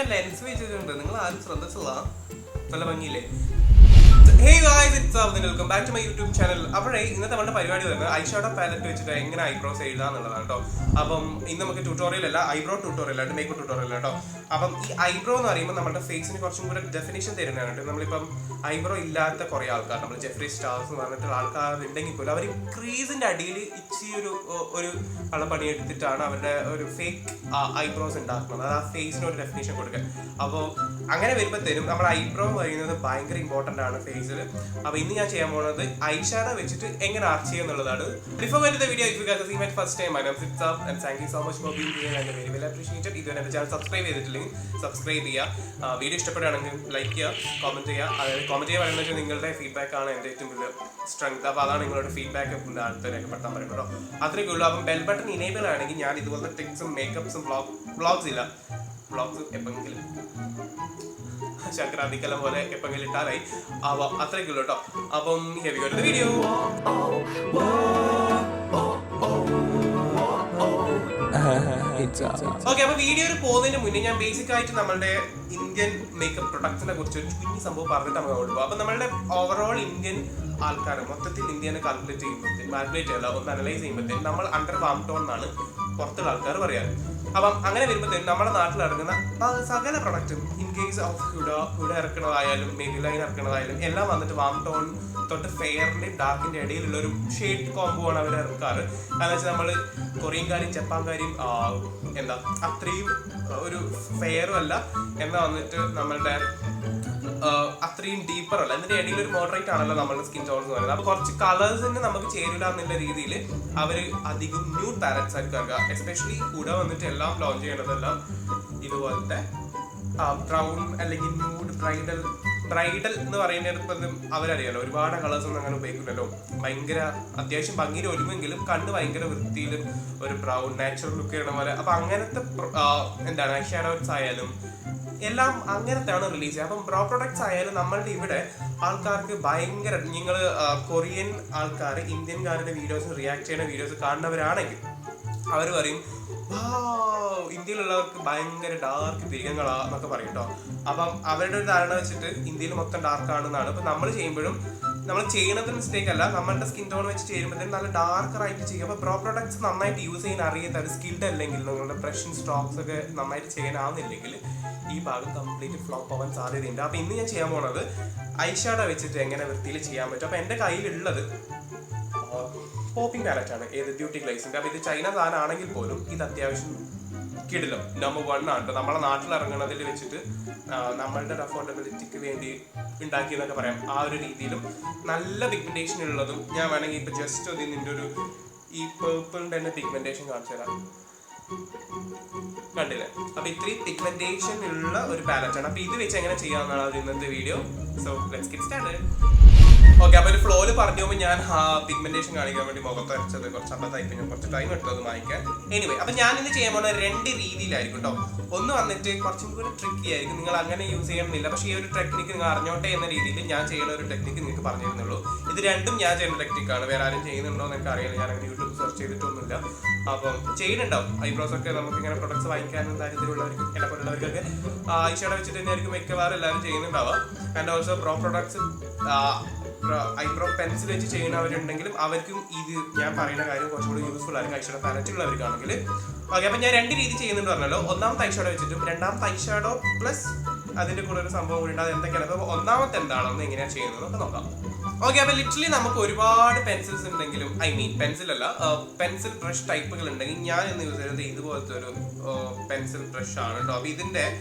ഞാൻ ലെൻസ് വെച്ചിട്ടുണ്ട്, നിങ്ങൾ ആരും ശ്രദ്ധിച്ചതാ? നല്ല ഭംഗിയില്ലേ? Hey guys, it's Avdhan. Welcome back to my YouTube channel. അപ്പോൾ ഇന്നത്തെ നമ്മുടെ പരിപാടി വരുന്നത് ഐഷാഡോ പാലറ്റ് വെച്ചിട്ട് എങ്ങനെ ഐബ്രോസ് എഴുതാന്നുള്ളതാണ് കേട്ടോ. അപ്പം ഇന്ന് നമുക്ക് ട്യൂട്ടോറിയൽ അല്ല, ഐബ്രോ ട്യൂട്ടോറിയൽ ആയിട്ട് മേക്കപ്പ് ട്യൂട്ടോറിയൽ കേട്ടോ. അപ്പം ഈ ഐബ്രോ എന്ന് പറയുമ്പോൾ നമ്മുടെ ഫേസിന് കുറച്ചും കൂടെ ഡെഫിനേഷൻ തരുന്നതാണ് കേട്ടോ. നമ്മളിപ്പം ഐബ്രോ ഇല്ലാത്ത കുറേ ആൾക്കാർ, നമ്മൾ ജെഫ്രി സ്റ്റാർസ് എന്ന് പറഞ്ഞിട്ടുള്ള ആൾക്കാരുണ്ടെങ്കിൽ പോലും അവർ ക്രീസിൻ്റെ അടിയിൽ ഇച്ചി ഒരു കള്ളപ്പണി എടുത്തിട്ടാണ് അവരുടെ ഒരു ഫേക്ക് ഐബ്രോസ് ഉണ്ടാക്കുന്നത്. അത് ആ ഫേസിന് ഒരു ഡെഫിനേഷൻ കൊടുക്കുക. അപ്പോൾ അങ്ങനെ വരുമ്പോഴത്തേനും നമ്മുടെ ഐബ്രോ പറയുന്നത് ഭയങ്കര ഇമ്പോർട്ടൻ്റ് ആണ് ഫേസിൽ. അപ്പോൾ ഇന്ന് ഞാൻ ചെയ്യാൻ പോകുന്നത് ഐഷാഡോ വെച്ചിട്ട് എങ്ങനെ ആർട്ട് ചെയ്യുക എന്നുള്ളതാണ്. Before when the video, if you guys have seen my first time, my name is Sab and thank you so much for being here and very well appreciated. ഇതുവരെ എൻ്റെ ചാനൽ സബ്സ്ക്രൈബ് ചെയ്തിട്ടില്ലെങ്കിൽ subscribe ചെയ്യുക. Video ഇഷ്ടപ്പെടുകയാണെങ്കിൽ like ചെയ്യുക, comment ചെയ്യുക. അതായത് comment ചെയ്യുക പറയുന്നത് വെച്ചാൽ നിങ്ങളുടെ ഫീഡ്ബാക്ക് ആണ് എൻ്റെ ഏറ്റവും വലിയ സ്ട്രെങ്ത്. അപ്പോൾ അതാണ് നിങ്ങളുടെ ഫീഡ്ബാക്ക് അടുത്ത് രേഖപ്പെടുത്താൻ പറയുന്നത് കേട്ടോ. അത്രയൊക്കെ ഉള്ളൂ. അപ്പം ബെൽ ബട്ടൺ ഇനേബിൾ ആണെങ്കിൽ ഞാൻ ഇതുപോലത്തെ ടിപ്സും മേക്കപ്സും വ്ളോഗ്സ് എപ്പെങ്കിലും ശങ്കരാദിക്കലം പോലെ എപ്പെങ്കിലും ഇട്ടാലായി ആവാം. അത്രയൊക്കെ ഉള്ളൂ കേട്ടോ. അപ്പം ഹെവി ഒരു വീഡിയോ. ഓക്കെ, അപ്പൊ വീഡിയോയിൽ പോകുന്നതിന് മുന്നേ ഞാൻ ബേസിക് ആയിട്ട് നമ്മളുടെ ഇന്ത്യൻ മേക്കപ്പ് പ്രൊഡക്ട്സിനെ കുറിച്ച് ഒരു കുഞ്ഞു സംഭവം പറഞ്ഞിട്ട് നമുക്ക് കൊണ്ടുപോകും. അപ്പൊ നമ്മളുടെ ഓവറോൾ ഇന്ത്യൻ ആൾക്കാർ മൊത്തത്തിൽ ഇന്ത്യനെ കാൽക്കുലേറ്റ് ഒന്ന് അനലൈസ് ചെയ്യുമ്പോഴത്തേക്കും നമ്മൾ അണ്ടർ വാം ടോൺ എന്നാണ് പുറത്തുള്ള ആൾക്കാർ പറയാറ്. അപ്പം അങ്ങനെ വരുമ്പോഴത്തേക്കും നമ്മുടെ നാട്ടിൽ ഇറങ്ങുന്ന സകല പ്രൊഡക്റ്റും ഇൻ കേസ് ഓഫ് ഹുഡ ഇറക്കണതായാലും മെരി ലൈൻ ഇറക്കണതായാലും എല്ലാം വന്നിട്ട് വാം ടോൺ തൊട്ട് ഫെയറിന്റെയും ഡാർക്കിന്റെ ഇടയിലുള്ള ഒരു ഷെയ്ഡ് കോംബോ ആണ് അവർ ഇറക്കാറ്. കാരണം വെച്ചാൽ നമ്മൾ കൊറിയൻകാരും ജപ്പാൻകാരും എന്താ അത്രയും ഒരു ഫെയറും അല്ല, എന്നാ വന്നിട്ട് നമ്മളുടെ അത്രയും ഡീപ്പർ അല്ല, ഇതിന്റെ ഇടയിൽ ഒരു മോഡറേറ്റ് ആണല്ലോ നമ്മളുടെ സ്കിൻ ടോൺസ് എന്ന് പറയുന്നത്. അപ്പൊ കുറച്ച് കളേഴ്സിന് നമുക്ക് ചേരില്ല എന്നുള്ള രീതിയിൽ അവർ അധികം ന്യൂഡ് പാലറ്റ്സ് ആയിരിക്കും ഇറക്കുക. എസ്പെഷ്യലി കൂടെ വന്നിട്ട് എല്ലാം ലോഞ്ച് ചെയ്യണതെല്ലാം ഇതുപോലത്തെ ബ്രൗൺ അല്ലെങ്കിൽ ന്യൂഡ് ബ്രൈഡൽ എന്ന് പറയുന്നിടത്തും അവരറിയാലോ, ഒരുപാട് കളേഴ്സ് ഒന്നും അങ്ങനെ ഉപയോഗിക്കില്ലല്ലോ. ഭയങ്കര അത്യാവശ്യം ഭംഗിയിൽ ഒരുമെങ്കിലും കണ്ണ് ഭയങ്കര വൃത്തിയിലും ഒരു ബ്രൗൺ നാച്ചുറൽ ലുക്ക് ചെയ്യണ പോലെ. അപ്പൊ അങ്ങനത്തെ എന്താണ് ഐഷാഡോസ് ആയാലും എല്ലാം അങ്ങനത്തെ ആണ് റിലീസ് ചെയ്യുക. അപ്പം ബ്രോ പ്രൊഡക്ട്സ് ആയാലും നമ്മളുടെ ഇവിടെ ആൾക്കാർക്ക് ഭയങ്കര, നിങ്ങൾ കൊറിയൻ ആൾക്കാർ ഇന്ത്യൻകാരുടെ വീഡിയോസ് റിയാക്ട് ചെയ്യുന്ന വീഡിയോസ് കാണുന്നവരാണെങ്കിൽ അവർ പറയും ഇന്ത്യയിലുള്ളവർക്ക് ഭയങ്കര ഡാർക്ക് പിരികങ്ങളാ എന്നൊക്കെ പറയും കേട്ടോ. അപ്പം അവരുടെ ഒരു ധാരണ വെച്ചിട്ട് ഇന്ത്യയിൽ മൊത്തം ഡാർക്ക് ആണെന്നാണ്. അപ്പം നമ്മൾ ചെയ്യുമ്പോഴും നമ്മൾ ചെയ്യുന്നത് മിസ്റ്റേക്ക് അല്ല, നമ്മളുടെ സ്കിൻ ടോൺ വെച്ച് ചേരുമ്പോഴത്തേക്കും നല്ല ഡാർക്കറായിട്ട് ചെയ്യും. അപ്പോൾ ബ്രോ പ്രൊഡക്ട്സ് നന്നായിട്ട് യൂസ് ചെയ്യാൻ അറിയാത്ത ഒരു സ്കിൽഡ് അല്ലെങ്കിൽ നിങ്ങളുടെ ബ്രഷും സ്ട്രോക്സ് ഒക്കെ നന്നായിട്ട് ചെയ്യാനാവുന്നില്ലെങ്കിൽ ഈ ഭാഗം കംപ്ലീറ്റ് ഫ്ലോപ്പ് ആവാൻ സാധ്യതയുണ്ട്. അപ്പോൾ ഇന്ന് ഞാൻ ചെയ്യാൻ പോണത് ഐഷാഡോ വെച്ചിട്ട് എങ്ങനെ വൃത്തിയിൽ ചെയ്യാൻ പറ്റും. അപ്പോൾ എൻ്റെ കയ്യിലുള്ളത് പോപ്പിംഗ് പാലറ്റ് ആണ്, ഏത് ബ്യൂട്ടി ഗ്ലേസിൻ്റെ. അപ്പോൾ ഇത് ചൈന സാധനമാണെങ്കിൽ പോലും ഇത് അത്യാവശ്യം കിടിലം നമ്പർ 1 ആണ്. നമ്മളെ നാട്ടിൽ ഇറങ്ങുന്നതിൽ വെച്ചിട്ട് നമ്മളുടെ അഫോർഡബിലിറ്റിക്ക് വേണ്ടി ഉണ്ടാക്കിയെന്നൊക്കെ പറയാം. ആ ഒരു രീതിയിലും നല്ല പിഗ്മെന്റേഷൻ ഉള്ളതും ഞാൻ വേണമെങ്കിൽ ഇപ്പൊ ജസ്റ്റ് ഒരു നിന്റെ ഒരു ഈ പേർപ്പിളിന്റെ തന്നെ പിഗ്മെന്റേഷൻ കാണിച്ചു തരാം. കണ്ടില്ലേ? അപ്പൊ ഇത്രയും പിഗ്മെന്റേഷൻ ഉള്ള ഒരു പാലറ്റ് ആണ്. അപ്പൊ ഇത് വെച്ച് എങ്ങനെ ചെയ്യാവുന്നതാണ് ഇന്നത്തെ video. So let's get started. Okay, അപ്പൊ ഒരു ഫ്ലോയിൽ പറഞ്ഞു പോകുമ്പോൾ ഞാൻ പിഗ്മെന്റേഷൻ കാണിക്കാൻ വേണ്ടി മുഖത്ത് വരച്ചത് കുറച്ച് അബദ്ധമായി, പിന്നെ കുറച്ച് ടൈം എടുത്തത് വാങ്ങിക്കാൻ. എനിവേ, അപ്പൊ ഞാൻ ഇന്ന് ചെയ്യാൻ പോകുന്ന 2 രീതിയിലായിരിക്കും കേട്ടോ. ഒന്ന് വന്നിട്ട് കുറച്ചും കൂടി ട്രിക്കി ആയിരിക്കും, നിങ്ങൾ അങ്ങനെ യൂസ് ചെയ്യണമെന്നില്ല. പക്ഷേ ഈ ഒരു ടെക്നിക്ക് നിങ്ങൾ അറിഞ്ഞോട്ടെ എന്ന രീതിയിൽ ഞാൻ ചെയ്യുന്ന ഒരു ടെക്നിക്ക് നിങ്ങൾക്ക് പറഞ്ഞു തരുന്നുള്ളൂ. ഇത് രണ്ടും ഞാൻ ചെയ്യുന്ന ടെക്നിക്കാണ്, വേറെ ആരും ചെയ്യുന്നുണ്ടോ എന്ന് എനിക്ക് അറിയില്ല. ഞാൻ അങ്ങനെ യൂട്യൂബ് സെർച്ച് ചെയ്തിട്ടൊന്നുമില്ല. അപ്പം ചെയ്യുന്നുണ്ടാവും. ഐബ്രോസ് ഒക്കെ നമുക്ക് ഇങ്ങനെ പ്രൊഡക്ട്സ് വാങ്ങിക്കാനും ദാരിദ്ര്യമുള്ളവർക്ക് എന്നെപ്പോലുള്ളവർക്കൊക്കെ ഐഷാഡോ വെച്ചിട്ട് തന്നെയായിരിക്കും മിക്കവാറും എല്ലാവരും ചെയ്യുന്നുണ്ടാവുക. And also brow products eyebrow pencil വെച്ച് ചെയ്യുന്നവരുണ്ടെങ്കിലും അവർക്കും ഇത് ഞാൻ പറയുന്ന കാര്യം കുറച്ചുകൂടി യൂസ്ഫുൾ ആയിരിക്കും ഐഷാഡോ പാലറ്റ് ഉള്ളവർക്കാണെങ്കിൽ. ഓക്കെ, അപ്പം ഞാൻ 2 രീതി ചെയ്യുന്നുണ്ട് പറഞ്ഞല്ലോ. ഒന്നാമത്തെ ഐഷാഡോ വെച്ചിട്ടും രണ്ടാമത്തെ ഐഷാഡോ പ്ലസ് അതിൻ്റെ കൂടെ ഒരു സംഭവം കൂടി ഉണ്ട്. അത് എന്തൊക്കെയാണ്, അപ്പോൾ ഒന്നാമത്തെ എന്താണെന്ന് എങ്ങനെയാണ് ചെയ്യുന്നതെന്നൊക്കെ നോക്കാം. ഓക്കെ, അപ്പോൾ ലിറ്ററലി നമുക്ക് ഒരുപാട് പെൻസിൽസ് ഉണ്ടെങ്കിലും പെൻസിലല്ല പെൻസിൽ ബ്രഷ് ടൈപ്പുകൾ ഉണ്ടെങ്കിൽ ഞാൻ ഇന്ന് യൂസ് ചെയ്യുന്നത് ഇതുപോലത്തെ ഒരു പെൻസിൽ ബ്രഷ് ആണ് കേട്ടോ. അപ്പോൾ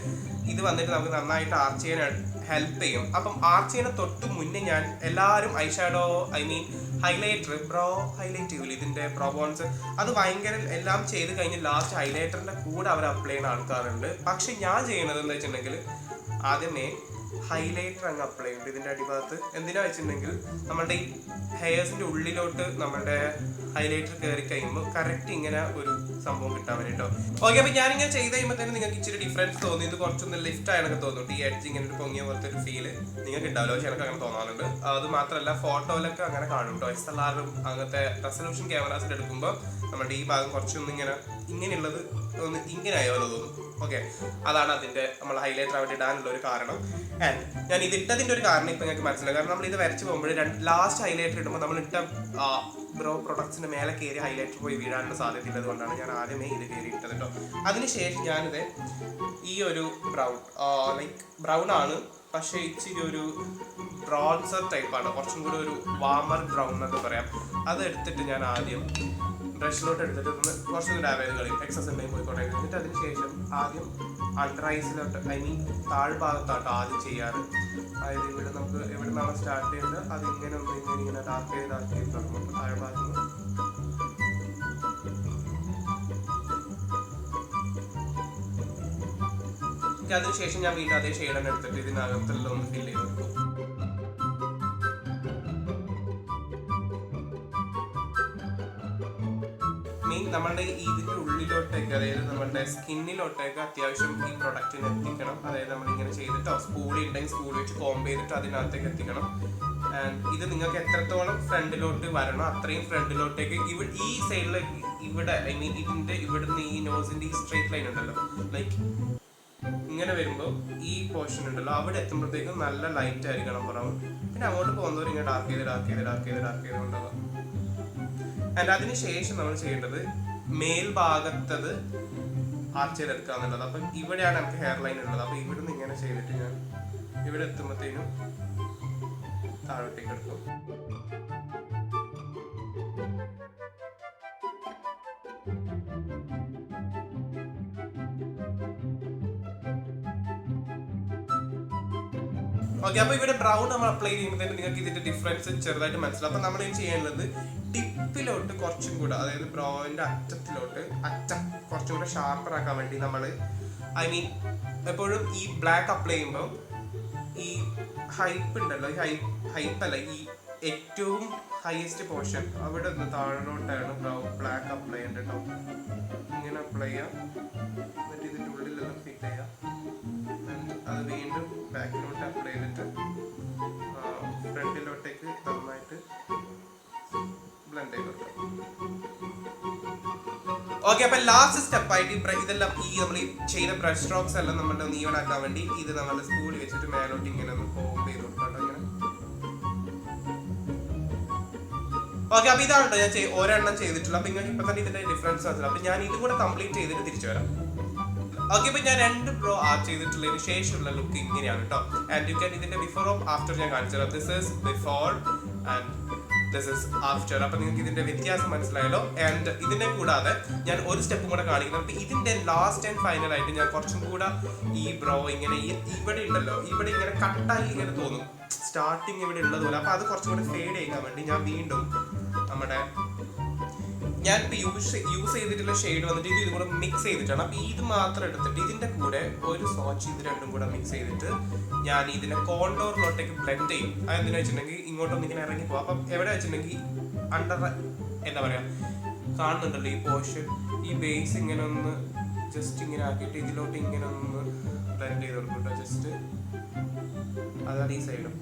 ഇത് വന്നിട്ട് നമുക്ക് നന്നായിട്ട് ആർച്ച് ചെയ്യാൻ ഹെൽപ്പ് ചെയ്യും. അപ്പം ആർച്ച് ചെയ്യുന്ന തൊട്ട് മുന്നേ ഞാൻ എല്ലാവരും ഐഷാഡോ ഹൈലൈറ്റർ ബ്രോ ഹൈലൈറ്റ് ചെയ്യില്ല, ഇതിൻ്റെ പ്രോബോൺസ് അത് ഭയങ്കര എല്ലാം ചെയ്ത് കഴിഞ്ഞ് ലാസ്റ്റ് ഹൈലൈറ്ററിൻ്റെ കൂടെ അവർ അപ്ലൈ ചെയ്യുന്ന ആൾക്കാരുണ്ട്. പക്ഷെ ഞാൻ ചെയ്യുന്നത് എന്താ വെച്ചിട്ടുണ്ടെങ്കിൽ ആദ്യമേ ഹൈലൈറ്റർ അങ്ങ് അപ്ലൈ ചെയ്യുന്നുണ്ട് ഇതിൻ്റെ അടിഭാഗത്ത്. എന്തിനാ വെച്ചിട്ടുണ്ടെങ്കിൽ നമ്മളുടെ ഈ ഹെയർസിൻ്റെ ഉള്ളിലോട്ട് നമ്മളുടെ ഹൈലൈറ്റർ കയറി കഴിയുമ്പോൾ കറക്റ്റ് ഇങ്ങനെ ഒരു സംഭവം കിട്ടാൻ വേണ്ടിട്ടോ. ഓക്കെ, അപ്പോൾ ഞാനിങ്ങനെ ചെയ്ത് കഴിയുമ്പോൾ തന്നെ നിങ്ങൾക്ക് ഇച്ചിരി ഡിഫറൻസ് തോന്നി. ഇത് കുറച്ചൊന്ന് ലിഫ്റ്റ് ആയതൊക്കെ തോന്നുന്നുണ്ട്. ഈ എഡ്ജ് ഇങ്ങനെ ഒരു പൊങ്ങിയ പോലത്തെ ഒരു ഫീല് നിങ്ങൾക്ക് ഉണ്ടാവില്ല, പക്ഷെ എനിക്ക് അങ്ങനെ തോന്നാറുണ്ട്. അത് മാത്രമല്ല ഫോട്ടോയിലൊക്കെ അങ്ങനെ കാണും കേട്ടോ. SLR അങ്ങനത്തെ റെസൊല്യൂഷൻ ക്യാമറാസിൽ എടുക്കുമ്പോൾ നമ്മുടെ ഈ ഭാഗം കുറച്ചൊന്നും ഇങ്ങനെയുള്ളത് ഒന്ന് ഇങ്ങനെ ആയോലോ തോന്നും. ഓക്കെ, അതാണ് അതിൻ്റെ നമ്മൾ ഹൈലൈറ്റർ അവിടെ ഇടാനുള്ള ഒരു കാരണം. ആൻഡ് ഞാൻ ഇത് ഇട്ടതിൻ്റെ ഒരു കാരണം ഇപ്പം ഞങ്ങൾക്ക് മനസ്സിലായി. കാരണം നമ്മൾ ഇത് വരച്ച് പോകുമ്പോൾ ലാസ്റ്റ് ഹൈലൈറ്റർ ഇടുമ്പോൾ നമ്മൾ ഇട്ട ബ്രോ പ്രൊഡക്ട്സിൻ്റെ മേലെ കയറി ഹൈലൈറ്റർ പോയി വീഴാനുള്ള സാധ്യത ഉള്ളതുകൊണ്ടാണ് ഞാൻ ആദ്യമേ ഇത് കയറി ഇട്ടത് കേട്ടോ. അതിനുശേഷം ഞാനിത് ഈ ഒരു ലൈക്ക് ബ്രൗൺ ആണ്, പക്ഷേ ഇച്ചിരി ഒരു ബ്രോൺസർ ടൈപ്പാണ്, കുറച്ചും കൂടി ഒരു വാമർ ബ്രൗൺ എന്നൊക്കെ പറയാം. അതെടുത്തിട്ട് ഞാൻ ആദ്യം ബ്രഷിലോട്ട് എടുത്തിട്ട് ഒന്ന് കുറച്ചും കൂടി ഡാമേജ് കളയും, എക്സസ് ഉണ്ടെങ്കിൽ പോയിക്കോട്ടെ. എന്നിട്ട് അതിന് ശേഷം ആദ്യം അണ്ടർ ഐസിലോട്ട്, ഐ മീൻ താഴ്ഭാഗത്താട്ടോ ആദ്യം ചെയ്യാറ്. അതായത് ഇവിടെ നമുക്ക് എവിടെ നിന്നാണ് സ്റ്റാർട്ട് ചെയ്യുന്നത് അത് ഇങ്ങനെ ഇങ്ങനെ ഡാർക്ക് ചെയ്ത് തുടങ്ങും. താഴ്ഭാഗത്ത് നിന്ന് അതിനുശേഷം ഞാൻ വീണ്ടും അതേ ഷെയ്ഡാണ് എടുത്തിട്ട് ഇതിനകത്തുള്ള ഒന്ന് ഫില്ല് ചെയ്ത് കൊടുക്കും. മെയിൻ നമ്മളുടെ ഇതിൻ്റെ ഉള്ളിലോട്ടേക്ക്, അതായത് നമ്മളുടെ സ്കിന്നിലോട്ടേക്ക് അത്യാവശ്യം ഈ പ്രൊഡക്റ്റിന് എത്തിക്കണം. അതായത് നമ്മളിങ്ങനെ ചെയ്തിട്ടോ സ്പൂളി ഉണ്ടെങ്കിൽ സ്പൂൾ വെച്ച് കോംബ് ചെയ്തിട്ട് അതിനകത്തേക്ക് എത്തിക്കണം. ആൻഡ് ഇത് നിങ്ങൾക്ക് എത്രത്തോളം ഫ്രണ്ടിലോട്ട് വരണോ അത്രയും ഫ്രണ്ടിലോട്ടേക്ക് ഈ സൈഡിലേക്ക് ഇവിടെ, ഐ മീൻ ഇതിൻ്റെ ഇവിടുന്ന് ഈ നോസിൻ്റെ ഈ സ്ട്രേറ്റ് ലൈൻ ഉണ്ടല്ലോ, ലൈക്ക് ഇങ്ങനെ വരുമ്പോൾ ഈ പോർഷൻ ഉണ്ടല്ലോ അവിടെ എത്തുമ്പോഴത്തേക്കും നല്ല ലൈറ്റ് ആയിരിക്കണം ബ്രൗൺ. പിന്നെ അങ്ങോട്ട് പോകുന്നവർ ഇങ്ങനെ ഡാർക്ക് ചെയ്ത് കൊണ്ടുപോകാം. ആൻഡ് അതിന് ശേഷം നമ്മൾ ചെയ്യേണ്ടത് മേൽഭാഗത്തത് ആർച്ച് ചെയ്തെടുക്കുക എന്നുള്ളത്. അപ്പം ഇവിടെയാണ് നമുക്ക് ഹെയർ ലൈൻ ഉള്ളത്. അപ്പം ഇവിടുന്ന് ഇങ്ങനെ ചെയ്തിട്ട് ഞാൻ ഇവിടെ എത്തുമ്പോഴത്തേനും താഴോട്ടേക്ക് എടുക്കും. ഓക്കെ, അപ്പോൾ ഇവിടെ ബ്രൗൺ നമ്മൾ അപ്ലൈ ചെയ്യുമ്പോഴത്തേക്ക് നിങ്ങൾക്ക് ഇതിന്റെ ഡിഫറൻസ് ചെറുതായിട്ട് മനസ്സിലാവും. അപ്പോൾ നമ്മൾ ഇത് ചെയ്യാനുള്ളത് ടിപ്പിലോട്ട് കുറച്ചും കൂടെ, അതായത് ബ്രൗണിന്റെ അറ്റം കുറച്ചും കൂടെ ഷാർപ്പർ ആക്കാൻ വേണ്ടി നമ്മൾ, ഐ മീൻ എപ്പോഴും ഈ ബ്ലാക്ക് അപ്ലൈ ചെയ്യുമ്പോൾ ഈ ഹൈപ്പ് ഉണ്ടല്ലോ, ഈ ഹൈപ്പല്ല, ഈ ഏറ്റവും ഹയസ്റ്റ് പോർഷൻ അവിടെ ഒന്ന് താഴോട്ടാണ് ബ്ലാക്ക് അപ്ലൈ ചെയ്യേണ്ടത് കേട്ടോ. ഇങ്ങനെ അപ്ലൈ ചെയ്യാം, എന്നിട്ട് ഇതിൻ്റെ ഉള്ളിലൊന്ന് ഫിറ്റ് ചെയ്യാം. അത് വീണ്ടും ബാക്കിലോട്ട് അപ്ലൈ ചെയ്തിട്ട് ഫ്രണ്ടിലോട്ടേക്ക് നന്നായിട്ട് ബ്ലെൻഡ് ചെയ്ത് കൊടുക്കാം. ഓക്കെ, അപ്പൊ ലാസ്റ്റ് സ്റ്റെപ്പായിട്ട് ഇതെല്ലാം ഈ നമ്മൾ ചെയ്ത ബ്രഷ് സ്ട്രോക്സ് എല്ലാം നമ്മളുടെ ഒന്ന് ഈവൻ ആക്കാൻ വേണ്ടി ഇത് നമ്മളുടെ സ്പൂളിൽ വെച്ചിട്ട് മേലോട്ട് ഇങ്ങനെ ഒന്ന് കോംബ് ചെയ്ത് കൊടുക്കാം. ഇങ്ങനെ ഓക്കെ, അപ്പൊ ഇതാണ് കേട്ടോ ഞാൻ ഒരെണ്ണം ചെയ്തിട്ടുള്ളത്. അപ്പൊ നിങ്ങൾക്ക് ഇപ്പൊ തന്നെ ഇതിന്റെ ഡിഫറൻസ് മനസ്സിലാവും. അപ്പൊ ഞാൻ ഇതും കൂടെ കംപ്ലീറ്റ് ചെയ്തിട്ട് തിരിച്ചു വരാം. ഓക്കെ, ഇപ്പൊ ഞാൻ 2 ബ്രോ ആർട്ട് ചെയ്തിട്ടുള്ളതിന് ശേഷമുള്ള ലുക്ക് ഇങ്ങനെയാണ് കേട്ടോ. ആൻഡ് യു ക്യാൻ ഇതിന്റെ ബിഫോറും ആഫ്റ്റർ ഞാൻ കാണിച്ചു തരാം. This is before and this is after. അപ്പൊ നിങ്ങൾക്ക് ഇതിന്റെ വ്യത്യാസം മനസ്സിലായല്ലോ. ആൻഡ് ഇതിന്റെ കൂടാതെ ഞാൻ ഒരു സ്റ്റെപ്പും കൂടെ കാണിക്കുന്നുണ്ട്. ഇതിന്റെ ലാസ്റ്റ് ആൻഡ് ഫൈനൽ ആയിട്ട് ഞാൻ കുറച്ചും കൂടെ ഈ ബ്രോ ഇങ്ങനെ ഇവിടെ ഉണ്ടല്ലോ, ഇവിടെ ഇങ്ങനെ കട്ടായി ഇങ്ങനെ തോന്നും, സ്റ്റാർട്ടിങ് ഇവിടെ ഉള്ളതുപോലെ. അപ്പൊ അത് കുറച്ചും കൂടെ ഫേഡ് ചെയ്യാൻ വേണ്ടി ഞാൻ വീണ്ടും നമ്മുടെ ഞാനിപ്പോൾ യൂസ് ചെയ്തിട്ടുള്ള ഷെയ്ഡ് വന്നിട്ട് ഇത് കൂടെ മിക്സ് ചെയ്തിട്ടാണ്. അപ്പോൾ ഇത് മാത്രം എടുത്തിട്ട് ഇതിൻ്റെ കൂടെ ഒരു സ്വാച്ച് ഇത് രണ്ടും കൂടെ മിക്സ് ചെയ്തിട്ട് ഞാൻ ഇതിനെ കോണ്ടോറിലോട്ടേക്ക് ബ്ലെൻഡ് ചെയ്യും. അതെന്തിനാ വെച്ചിട്ടുണ്ടെങ്കിൽ ഇങ്ങോട്ടൊന്ന് ഇങ്ങനെ ഇറങ്ങി പോകും. അപ്പം എവിടെ വെച്ചിട്ടുണ്ടെങ്കിൽ അണ്ടർ എന്താ പറയുക കാണുന്നുണ്ടല്ലോ ഈ പോർഷൻ, ഈ ബേസ് ഇങ്ങനെ ഒന്ന് ജസ്റ്റ് ഇങ്ങനെ ആക്കിയിട്ട് ഇതിലോട്ട് ഇങ്ങനെ ഒന്ന് ബ്ലെൻഡ് ചെയ്ത് കൊടുക്കും ജസ്റ്റ്. അതാണ് ഈ സൈഡും.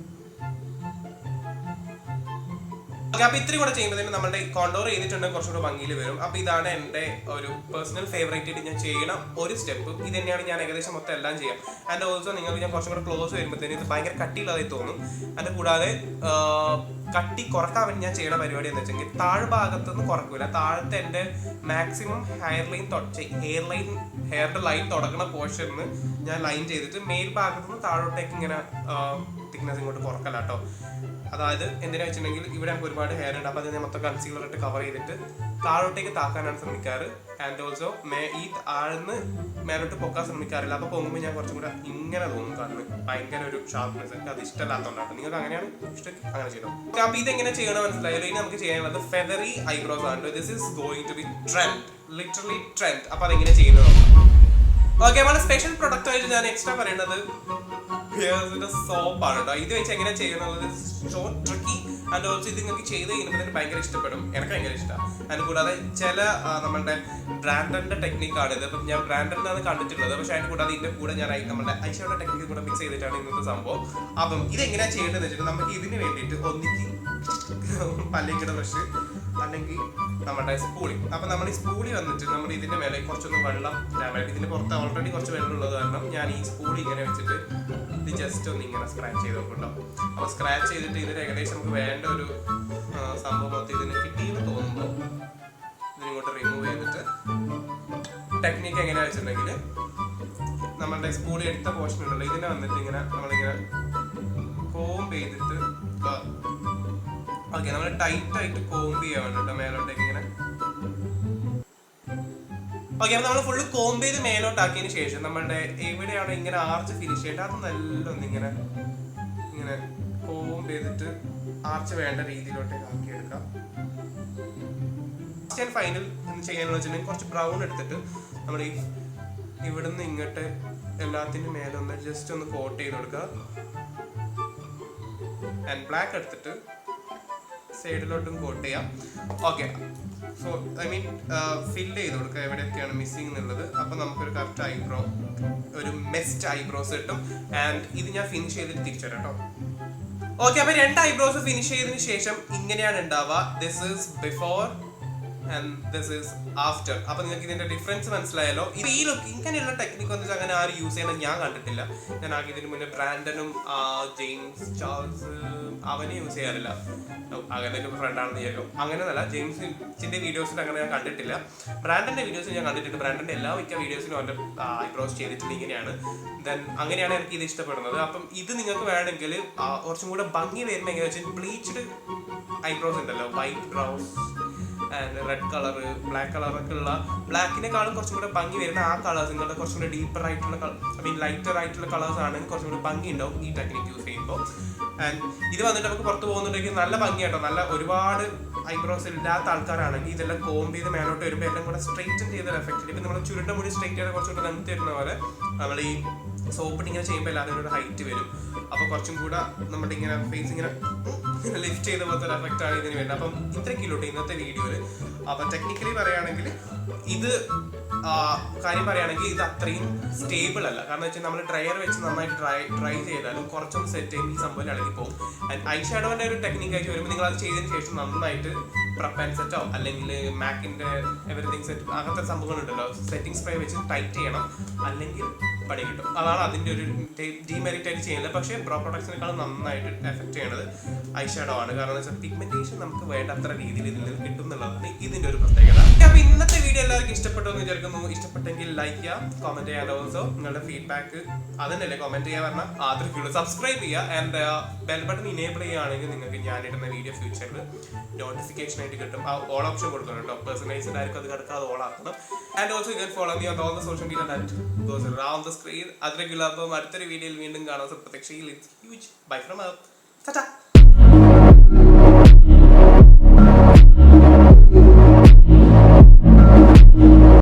അപ്പൊ ഇത്രയും കൂടെ ചെയ്യുമ്പോഴത്തേന് നമ്മുടെ കോണ്ടോർ ചെയ്തിട്ടുണ്ടെങ്കിൽ കുറച്ചുകൂടെ ഭംഗിയിൽ വരും. അപ്പൊ ഇതാണ് എൻ്റെ ഒരു പേഴ്സണൽ ഫേവറേറ്റ് ആയിട്ട് ഞാൻ ചെയ്യണം ഒരു സ്റ്റെപ്പ്. ഇത് തന്നെയാണ് ഞാൻ ഏകദേശം മൊത്തം എല്ലാം ചെയ്യാം. ആൻഡ് ഓൾസോ നിങ്ങൾക്ക് ഞാൻ കുറച്ചും കൂടെ ക്ലോസ് വരുമ്പോഴത്തേന് ഇത് ഭയങ്കര കട്ടിയില്ലാതെ തോന്നും. അതിൻ്റെ കൂടാതെ കട്ടി കുറക്കാൻ വേണ്ടി ഞാൻ ചെയ്യുന്ന പരിപാടി എന്ന് വെച്ചെങ്കിൽ താഴ്ഭാഗത്തൊന്നും കുറക്കില്ല. താഴത്തെ എൻ്റെ മാക്സിമം ഹെയറിൻ്റെ ലൈൻ തുടങ്ങുന്ന പോർഷനിൽ ഞാൻ ലൈൻ ചെയ്തിട്ട് മേൽഭാഗത്തുനിന്ന് താഴോട്ടേക്ക് ഇങ്ങനെ തിക്നെസ് ഇങ്ങോട്ട് കുറക്കല്ല കേട്ടോ. അതായത് എന്തിനാ വെച്ചിട്ടുണ്ടെങ്കിൽ ഇവിടെ നമുക്ക് ഒരുപാട് ഹെയർ ഉണ്ട്. അപ്പോൾ അത് ഞാൻ മൊത്തം കൺസീലർ ഇട്ട് കവർ ചെയ്തിട്ട് താഴോട്ടേക്ക് താക്കാനാണ് ശ്രമിക്കാറ്. ആൻഡ് ഓൾസോ ഈ ആഴ്ന്ന് മേലോട്ട് പൊക്കാൻ ശ്രമിക്കാറില്ല. അപ്പോൾ പോകുമ്പോൾ ഞാൻ കുറച്ചും കൂടെ ഇങ്ങനെ തോന്നും കണ്ണ് ഭയങ്കര ഒരു ഷാർപ്നെസ്. എനിക്ക് അത് ഇഷ്ടമല്ലാത്തതുകൊണ്ടാണ്. നിങ്ങൾക്ക് അങ്ങനെയാണ് ഇഷ്ടം അങ്ങനെ ചെയ്തോ. അപ്പോൾ ഇതെങ്ങനെ ചെയ്യണം മനസ്സിലായാലും ഇനി നമുക്ക് ചെയ്യാനുള്ളത് ഫെദറി ഐബ്രോസ് ആണ്. This is going to be trend, literally trend. അപ്പോൾ അതെങ്ങനെ ചെയ്യുന്നത് നോക്കാം. ഓക്കെ, നമ്മുടെ സ്പെഷ്യൽ പ്രൊഡക്റ്റ് ആയിട്ട് ഞാൻ എക്സ്ട്രാ പറയേണ്ടത് പിയേഴ്സിന്റെ സോപ്പാണ് കേട്ടോ. ഇത് വെച്ച് എങ്ങനെ ചെയ്യുന്നത് സോ ട്രിക്കി. ആൻഡ് ഓൾസോ ഇത് നിങ്ങൾക്ക് ചെയ്ത് കഴിയുമ്പോൾ തന്നെ ഭയങ്കര ഇഷ്ടപ്പെടും. എനിക്ക് ഭയങ്കര ഇഷ്ടമാണ്. അതിന് കൂടാതെ ചില നമ്മളുടെ ബ്രാൻഡന്റെ ടെക്നിക്കാണ് ഇത്. അപ്പം ഞാൻ ബ്രാൻഡനാണ് കണ്ടിട്ടുള്ളത്. പക്ഷേ അതിന് കൂടാതെ ഇതിന്റെ കൂടെ ഞാൻ നമ്മുടെ ഐഷയുടെ ടെക്നിക്ക് കൂടെ മിക്സ് ചെയ്തിട്ടാണ് ഇന്നത്തെ സംഭവം. അപ്പം ഇതെങ്ങനെയാണ് ചെയ്യേണ്ടതെന്ന് വെച്ചിട്ട് നമുക്ക് ഇതിന് വേണ്ടിയിട്ട് ഒന്നിക്ക് പല്ലിക്കട ബ്രഷ്, അല്ലെങ്കിൽ നമ്മുടെ സ്പൂളി. അപ്പം നമ്മൾ ഈ സ്പൂളി വന്നിട്ട് നമ്മൾ ഇതിൻ്റെ മേലെ കുറച്ചൊന്ന് വെള്ളം ഇതിൻ്റെ പുറത്ത് ഓൾറെഡി കുറച്ച് വെള്ളം ഉള്ളത് കാരണം ഞാൻ ഈ സ്പൂളി ഇങ്ങനെ വെച്ചിട്ട് ഇത് ജസ്റ്റ് ഒന്ന് ഇങ്ങനെ സ്ക്രാച്ച് ചെയ്ത് നോക്കുന്നുണ്ടോ. അപ്പോൾ സ്ക്രാച്ച് ചെയ്തിട്ട് ഇതിന് ഏകദേശം നമുക്ക് വേണ്ട ഒരു സംഭവം മൊത്തം ഇതിന് കിട്ടിയെന്ന് തോന്നുമ്പോൾ ഇതിനിങ്ങോട്ട് റിമൂവ് ചെയ്തിട്ട് ടെക്നിക്ക് എങ്ങനെയാണെന്ന് വെച്ചിട്ടുണ്ടെങ്കിൽ നമ്മളുടെ സ്പൂളി എടുത്ത പോർഷൻ ഉണ്ടല്ലോ ഇതിനെ വന്നിട്ട് ഇങ്ങനെ നമ്മളിങ്ങനെ കോംബ് ചെയ്തിട്ട് ഓക്കെ നമ്മൾ ടൈറ്റായിട്ട് കോംബ് ചെയ്യാൻ വേണ്ടിട്ടോ മേലോട്ടേക്ക് ഇങ്ങനെ. ഓക്കെ അപ്പോൾ നമ്മൾ ഫുള്ള് കോംബ് ചെയ്ത് മേലോട്ടാക്കിയതിന് ശേഷം നമ്മളുടെ എവിടെയാണോ ഇങ്ങനെ ആർച്ച് ഫിനിഷ് ചെയ്യേണ്ടത് അത് നല്ല ഒന്നിങ്ങനെ ഇങ്ങനെ കോംബ് ചെയ്തിട്ട് ആർച്ച് വേണ്ട രീതിയിലോട്ടേക്ക് ആക്കിയെടുക്കാം. ലാസ്റ്റ് ആൻഡ് ഫൈനൽ എന്ന് ചെയ്യാന്ന് വെച്ചിട്ടുണ്ടെങ്കിൽ കുറച്ച് ബ്രൗൺ എടുത്തിട്ട് നമ്മൾ ഈ ഇവിടുന്ന് ഇങ്ങോട്ട് എല്ലാത്തിനും മേലെ ഒന്ന് ജസ്റ്റ് ഒന്ന് കോട്ട് ചെയ്ത് കൊടുക്കുക. ആൻഡ് ബ്ലാക്ക് എടുത്തിട്ട് സൈഡിലോട്ടും കോട്ട് ചെയ്യാം. Okay so I mean fill ചെയ്ത് കൊടുക്കുക എവിടെയൊക്കെയാണ് മിസ്സിങ് എന്നുള്ളത്. അപ്പം നമുക്കൊരു കറക്റ്റ് ഐബ്രോ, ഒരു മെസ്റ്റ് ഐബ്രോസ് കിട്ടും. ആൻഡ് ഇത് ഞാൻ ഫിനിഷ് ചെയ്തിട്ട് തിരിച്ചു തരാം കേട്ടോ. ഓക്കെ അപ്പോൾ 2 ഐബ്രോസ് ഫിനിഷ് ചെയ്തതിന് ശേഷം ഇങ്ങനെയാണ് ഉണ്ടാവുക. This is before and this is after. അപ്പോൾ നിങ്ങൾക്ക് ഇതിന്റെ ഡിഫറൻസ് മനസ്സിലായല്ലോ. ഈ ലുക്ക് ഇങ്ങനെയുള്ള ടെക്നിക്ക് ഒന്നും അങ്ങനെ ആരും യൂസ് ചെയ്യണം ഞാൻ കണ്ടിട്ടില്ല. ഞാൻ ആകെ ഇതിന് മുന്നേ ബ്രാൻഡനും ജെയിംസ് ചാൾസ് അവനെ യൂസ് ചെയ്യാറില്ല. അങ്ങനെ ഒരു ഫ്രണ്ടാണെന്ന് വിചാരിക്കും. അങ്ങനെയൊന്നല്ല, ജെയിംസിന്റെ വീഡിയോസിൽ അങ്ങനെ ഞാൻ കണ്ടിട്ടില്ല. ബ്രാൻഡന്റെ വീഡിയോസ് ഞാൻ കണ്ടിട്ടുണ്ട്. ബ്രാൻഡന്റെ എല്ലാ മിക്ക വീഡിയോസിലും അവൻ്റെ ഐബ്രോസ് ചെയ്തിട്ടുണ്ട് ഇങ്ങനെയാണ്. ദെൻ അങ്ങനെയാണ് എനിക്ക് ഇത് ഇഷ്ടപ്പെടുന്നത്. അപ്പം ഇത് നിങ്ങൾക്ക് വേണമെങ്കിൽ കുറച്ചും കൂടെ ഭംഗി വരുമ്പോൾ എങ്ങനെയാ വെച്ചാൽ ബ്ലീച്ച്ഡ് ഐബ്രോസ് ഉണ്ടല്ലോ, white browse and red colour, black കളറൊക്കെ ഉള്ള, ബ്ലാക്കിനെക്കാളും കുറച്ചും കൂടെ ഭംഗി വരുന്ന ആ കളേഴ്സ് നിങ്ങളുടെ കുറച്ചും കൂടെ ഡീപ്പർ ആയിട്ടുള്ള ഐ മീൻ ലൈറ്റർ ആയിട്ടുള്ള കളേഴ്സ് ആണെങ്കിൽ കുറച്ചും കൂടി ഭംഗി ഉണ്ടാവും ഈ ടെക്നിക്ക് യൂസ് ചെയ്യുമ്പോൾ. ആൻഡ് ഇത് വന്നിട്ട് നമുക്ക് പുറത്ത് പോകുന്നുണ്ടെങ്കിൽ നല്ല ഭംഗിയാട്ടോ. നല്ല ഒരുപാട് ഐബ്രോസ് ഇല്ലാത്ത ആൾക്കാരാണെങ്കിൽ ഇതെല്ലാം കോംബ് ചെയ്ത് മേലോട്ട് വരുമ്പോൾ എല്ലാം കൂടെ സ്ട്രെയിറ്റൻ ചെയ്തൊരു എഫക്റ്റ്. ഇപ്പം നമ്മൾ ചുരുണ്ട മുടി സ്ട്രെയിറ്റ് ചെയ്താൽ കുറച്ചുകൂടെ ലെങ്ത് വരുന്ന പോലെ നമ്മൾ ഈ സോപ്പിട്ട് ഇങ്ങനെ ചെയ്യുമ്പോൾ എല്ലാവരും ഒരു ഹൈറ്റ് വരും. അപ്പോൾ കുറച്ചും കൂടെ നമ്മുടെ ഇങ്ങനെ ഫേസ് ഇങ്ങനെ ലിഫ്റ്റ് ചെയ്ത പോലത്തെ ഒരു എഫക്റ്റ് ആണ് ഇതിന് വരുന്നത്. അപ്പം ഇത്രയ്ക്കുള്ളൂ ഇന്നത്തെ വീഡിയോയിൽ. അപ്പം ടെക്നിക്കലി പറയുകയാണെങ്കിൽ ഇത് കാര്യം പറയുകയാണെങ്കിൽ ഇത് അത്രയും സ്റ്റേബിൾ അല്ല. കാരണം വെച്ചാൽ നമ്മൾ ഡ്രയർ വെച്ച് നന്നായിട്ട് ഡ്രൈ ചെയ്താലും കുറച്ചൊന്ന് സെറ്റ് ചെയ്യുമ്പോൾ ഈ സംഭവം ഇളകി പോകും. ആൻഡ് ഐ ഷാഡോൻ്റെ ഒരു ടെക്നിക്കായിട്ട് വരുമ്പോൾ നിങ്ങൾ അത് ചെയ്തതിന് ശേഷം നന്നായിട്ട് പ്രപ്പ് ആൻഡ് സെറ്റോ അല്ലെങ്കിൽ മാക്കിൻ്റെ എവറിത്തിങ് സെറ്റ് അങ്ങനത്തെ സംഭവങ്ങളുണ്ടല്ലോ, സെറ്റിംഗ് സ്പ്രേ വെച്ച് ടൈറ്റ് ചെയ്യണം, അല്ലെങ്കിൽ പണി കിട്ടും. അതാണ് അതിൻ്റെ ഒരു ഡീമെറിറ്റ് ആയിട്ട് ചെയ്യുന്നത്. പക്ഷേ ബ്രോ പ്രൊഡക്ട്സിനേക്കാളും നന്നായിട്ട് എഫക്റ്റ് ചെയ്യണത് ഐ ഷാഡോ ആണ്. കാരണം എന്ന് വെച്ചാൽ പിഗ്മെന്റേഷൻ നമുക്ക് വേണ്ടത്ര രീതിയിൽ ഇതിൽ നിന്ന് കിട്ടും എന്നുള്ളതാണ് ഇതിൻ്റെ ഒരു പ്രത്യേകത. അപ്പോൾ ഇന്നത്തെ വീഡിയോ എല്ലാവർക്കും ഇഷ്ടപ്പെട്ടു എന്ന് വിചാരിക്കുന്നു. ഇഷ്ടപ്പെട്ടെങ്കിൽ ലൈക്ക് ചെയ്യാം, കോമെന്റ് ചെയ്യാൻ. ഓൾസോ നിങ്ങളുടെ ഫീഡ്ബാക്ക് അതന്നെയല്ലേ കമന്റ് ചെയ്യാൻ പറഞ്ഞാൽ ആദ്യം സബ്സ്ക്രൈബ് ചെയ്യുക. ആൻഡ് ബെൽ ബട്ടൺ ഇനേബിൾ ചെയ്യുകയാണെങ്കിൽ നിങ്ങൾക്ക് ഞാനിടുന്ന വീഡിയോ ഫ്യൂച്ചറിൽ നോട്ടിഫിക്കേഷൻ ആയിട്ട് കിട്ടും. ആ ഓൾ ഓപ്ഷൻ കൊടുക്കണം കേട്ടോ. പേഴ്സണലൈസ്ഡ് ആയിരിക്കും, അത് കിടക്കാതെ ഓൾ ആക്കണം. And also you can follow me on all the social media that goes around the screen. അതിലേക്കുള്ള അപ്പം അടുത്തൊരു വീഡിയോയിൽ വീണ്ടും കാണാൻ പ്രതീക്ഷയിൽ. It's huge bye from Tata.